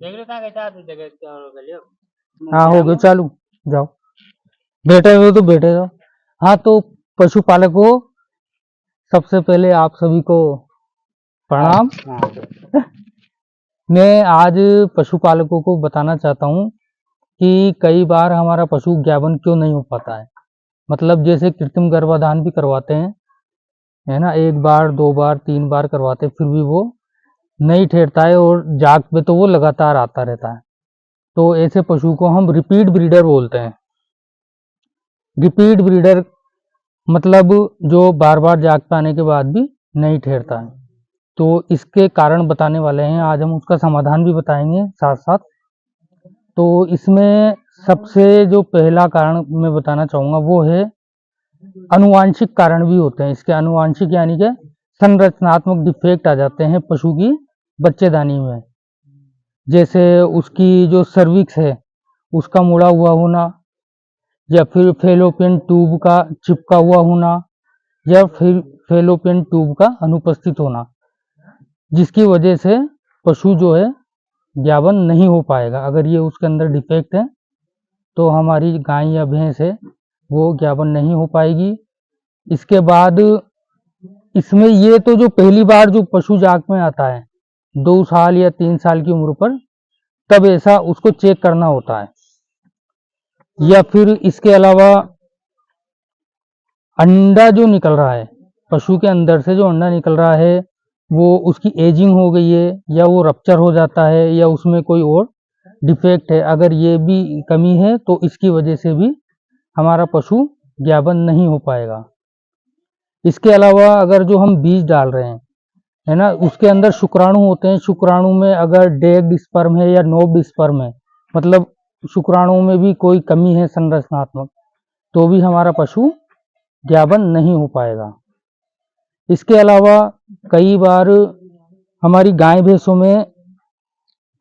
देख लो कहाँ कैसा आती जगह क्या हो गया हाँ हो गया चालू। जाओ बैठे हो तो बैठे रहो। हाँ तो पशुपालक हो, सबसे पहले आप सभी को प्रणाम। मैं आज पशुपालकों को बताना चाहता हूँ कि कई बार हमारा पशु ज्ञापन क्यों नहीं हो पाता है। मतलब जैसे कृत्रिम गर्भाधान भी करवाते हैं, है ना, एक बार दो बार तीन बार करवाते हैं, फिर भी वो नहीं ठहरता है और जाग पे तो वो लगातार आता रहता है। तो ऐसे पशु को हम रिपीट ब्रीडर बोलते हैं। रिपीट ब्रीडर मतलब जो बार बार जाग पे आने के बाद भी नहीं ठहरता है। तो इसके कारण बताने वाले हैं, आज हम उसका समाधान भी बताएंगे साथ साथ। तो इसमें सबसे जो पहला कारण मैं बताना चाहूँगा वो है आनुवांशिक कारण भी होते हैं इसके। आनुवांशिक यानी कि संरचनात्मक डिफेक्ट आ जाते हैं पशु की बच्चेदानी में। जैसे उसकी जो सर्विक्स है उसका मुड़ा हुआ होना, या फिर फेलोपियन ट्यूब का चिपका हुआ होना, या फिर फेलोपियन ट्यूब का अनुपस्थित होना, जिसकी वजह से पशु जो है ज्ञापन नहीं हो पाएगा। अगर ये उसके अंदर डिफेक्ट है तो हमारी गाय या भैंस है वो ज्ञापन नहीं हो पाएगी। इसके बाद इसमें ये तो जो पहली बार जो पशु जाग में आता है 2 साल या 3 साल की उम्र पर, तब ऐसा उसको चेक करना होता है। या फिर इसके अलावा अंडा जो निकल रहा है, पशु के अंदर से जो अंडा निकल रहा है वो उसकी एजिंग हो गई है, या वो रप्चर हो जाता है, या उसमें कोई और डिफेक्ट है। अगर ये भी कमी है तो इसकी वजह से भी हमारा पशु ज्ञापन नहीं हो पाएगा। इसके अलावा अगर जो हम बीज डाल रहे हैं, है ना, उसके अंदर शुक्राणु होते हैं। शुक्राणु में अगर डेग्ड स्पर्म है या नोब्ड स्पर्म है, मतलब शुक्राणु में भी कोई कमी है संरचनात्मक, तो भी हमारा पशु ज्ञापन नहीं हो पाएगा। इसके अलावा कई बार हमारी गाय भैंसों में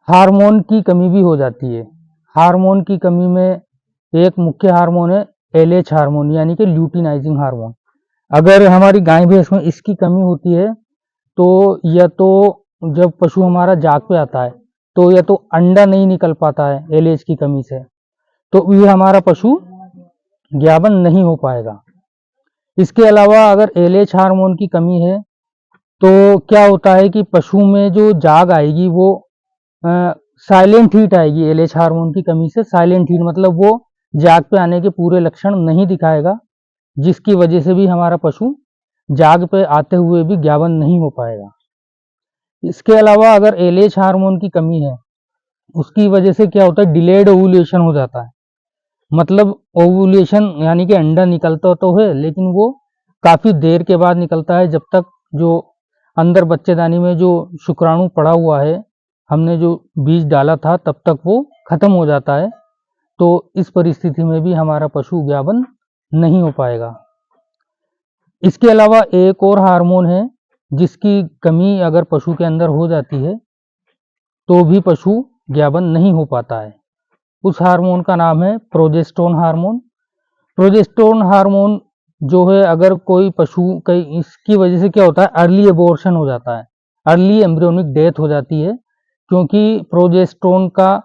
हार्मोन की कमी भी हो जाती है। हार्मोन की कमी में एक मुख्य हार्मोन है एलएच हार्मोन, यानी कि ल्यूटिनाइजिंग हार्मोन। अगर हमारी गाय भैंस में इसकी कमी होती है तो या तो जब पशु हमारा जाग पे आता है तो या तो अंडा नहीं निकल पाता है एलएच की कमी से, तो ये हमारा पशु ज्ञापन नहीं हो पाएगा। इसके अलावा अगर एलएच हार्मोन की कमी है तो क्या होता है कि पशु में जो जाग आएगी वो साइलेंट हीट आएगी। एलएच हार्मोन की कमी से साइलेंट हीट मतलब वो जाग पे आने के पूरे लक्षण नहीं दिखाएगा, जिसकी वजह से भी हमारा पशु जाग पे आते हुए भी ज्ञापन नहीं हो पाएगा। इसके अलावा अगर एलएच हार्मोन की कमी है, उसकी वजह से क्या होता है, डिलेड ओवुलेशन हो जाता है। मतलब ओवुलेशन यानी कि अंडा निकलता तो है लेकिन वो काफी देर के बाद निकलता है। जब तक जो अंदर बच्चेदानी में जो शुक्राणु पड़ा हुआ है, हमने जो बीज डाला था, तब तक वो खत्म हो जाता है। तो इस परिस्थिति में भी हमारा पशु ज्ञापन नहीं हो पाएगा। इसके अलावा एक और हार्मोन है जिसकी कमी अगर पशु के अंदर हो जाती है तो भी पशु ज्ञापन नहीं हो पाता है। उस हार्मोन का नाम है प्रोजेस्टेरोन हार्मोन। प्रोजेस्टेरोन हार्मोन जो है, अगर कोई पशु कई इसकी वजह से क्या होता है, अर्ली एबॉर्शन हो जाता है, अर्ली एम्ब्रियोनिक डेथ हो जाती है। क्योंकि प्रोजेस्टेरोन का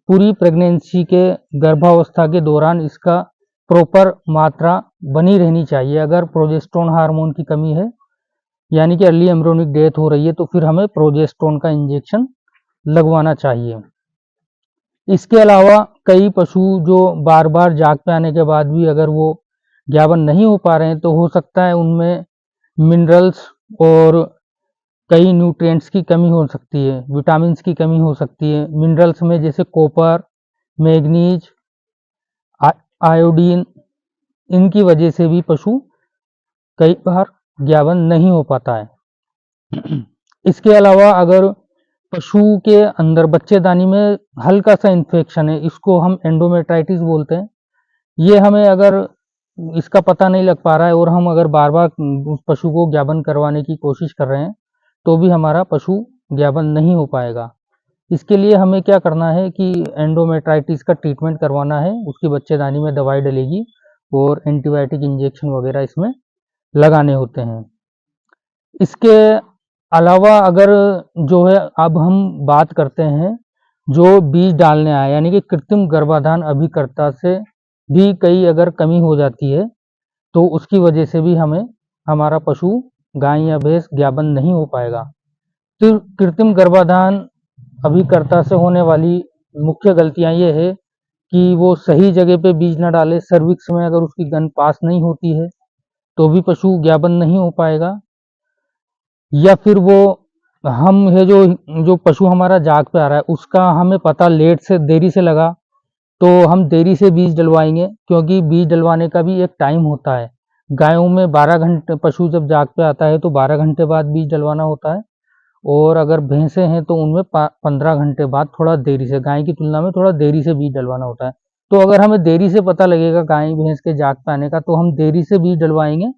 पूरी प्रेगनेंसी के गर्भावस्था के दौरान इसका प्रॉपर मात्रा बनी रहनी चाहिए। अगर प्रोजेस्टेरोन हार्मोन की कमी है यानी कि अर्ली एम्ब्रियोनिक डेथ हो रही है तो फिर हमें प्रोजेस्टेरोन का इंजेक्शन लगवाना चाहिए। इसके अलावा कई पशु जो बार बार जाग पे आने के बाद भी अगर वो ज्ञापन नहीं हो पा रहे हैं तो हो सकता है उनमें मिनरल्स और कई न्यूट्रिएंट्स की कमी हो सकती है, विटामिन्स की कमी हो सकती है। मिनरल्स में जैसे कॉपर, मैग्नीज, आयोडीन, इनकी वजह से भी पशु कई बार ज्ञापन नहीं हो पाता है। इसके अलावा अगर पशु के अंदर बच्चेदानी में हल्का सा इन्फेक्शन है, इसको हम एंडोमेट्राइटिस बोलते हैं। ये हमें अगर इसका पता नहीं लग पा रहा है और हम अगर बार बार उस पशु को ज्ञापन करवाने की कोशिश कर रहे हैं तो भी हमारा पशु ज्ञापन नहीं हो पाएगा। इसके लिए हमें क्या करना है कि एंडोमेट्राइटिस का ट्रीटमेंट करवाना है, उसकी बच्चेदानी में दवाई डलेगी और एंटीबायोटिक इंजेक्शन वगैरह इसमें लगाने होते हैं। इसके अलावा अगर जो है, अब हम बात करते हैं जो बीज डालने आया, यानी कि कृत्रिम गर्भाधान अभिकर्ता से भी कई अगर कमी हो जाती है तो उसकी वजह से भी हमें हमारा पशु गाय या भैंस ज्ञापन नहीं हो पाएगा। तो कृत्रिम गर्भाधान अभिकर्ता से होने वाली मुख्य गलतियां ये है कि वो सही जगह पे बीज न डाले। सर्विक्स में अगर उसकी गन पास नहीं होती है तो भी पशु ज्ञापन नहीं हो पाएगा। या फिर वो हम है जो पशु हमारा जाग पे आ रहा है उसका हमें पता लेट से देरी से लगा तो हम देरी से बीज डलवाएंगे, क्योंकि बीज डलवाने का भी एक टाइम होता है। गायों में 12 घंटे, पशु जब जाग पे आता है तो 12 घंटे बाद बीज डलवाना होता है, और अगर भैंसे हैं तो उनमें 15 घंटे बाद थोड़ा देरी से, गाय की तुलना में थोड़ा देरी से बीज डलवाना होता है। तो अगर हमें देरी से पता लगेगा गाय भैंस के जाग पे आने का तो हम देरी से बीज डलवाएंगे,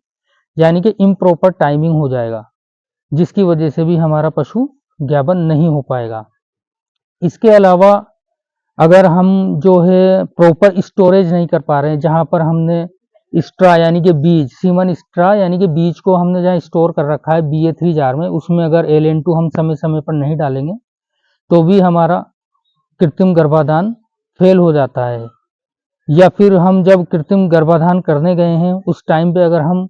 यानी कि इम्प्रॉपर टाइमिंग हो जाएगा, जिसकी वजह से भी हमारा पशु ज्ञापन नहीं हो पाएगा। इसके अलावा अगर हम जो है प्रॉपर स्टोरेज नहीं कर पा रहे हैं, जहां पर हमने स्ट्रा यानी कि बीज, सीमन स्ट्रा यानी कि बीज को हमने जहाँ स्टोर कर रखा है BA3 जार में, उसमें अगर LN2 हम समय समय पर नहीं डालेंगे तो भी हमारा कृत्रिम गर्भाधान फेल हो जाता है। या फिर हम जब कृत्रिम गर्भाधान करने गए हैं उस टाइम पे अगर हम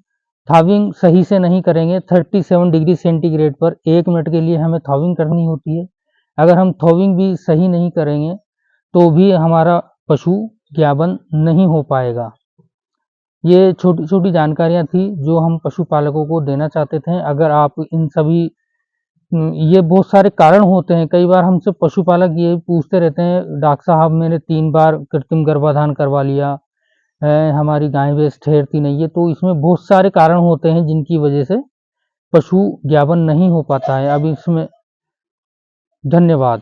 थॉविंग सही से नहीं करेंगे, 37 डिग्री सेंटीग्रेड पर 1 मिनट के लिए हमें थॉविंग करनी होती है, अगर हम थॉविंग भी सही नहीं करेंगे तो भी हमारा पशु ज्ञापन नहीं हो पाएगा। ये छोटी छोटी जानकारियां थी जो हम पशुपालकों को देना चाहते थे। अगर आप इन सभी ये बहुत सारे कारण होते हैं, कई बार हमसे पशुपालक ये पूछते रहते हैं, डॉक्टर साहब मैंने 3 बार कृत्रिम गर्भाधान करवा लिया है, हमारी गाय भैंस ठहरती नहीं है। तो इसमें बहुत सारे कारण होते हैं जिनकी वजह से पशु ज्ञापन नहीं हो पाता है। अब इसमें धन्यवाद।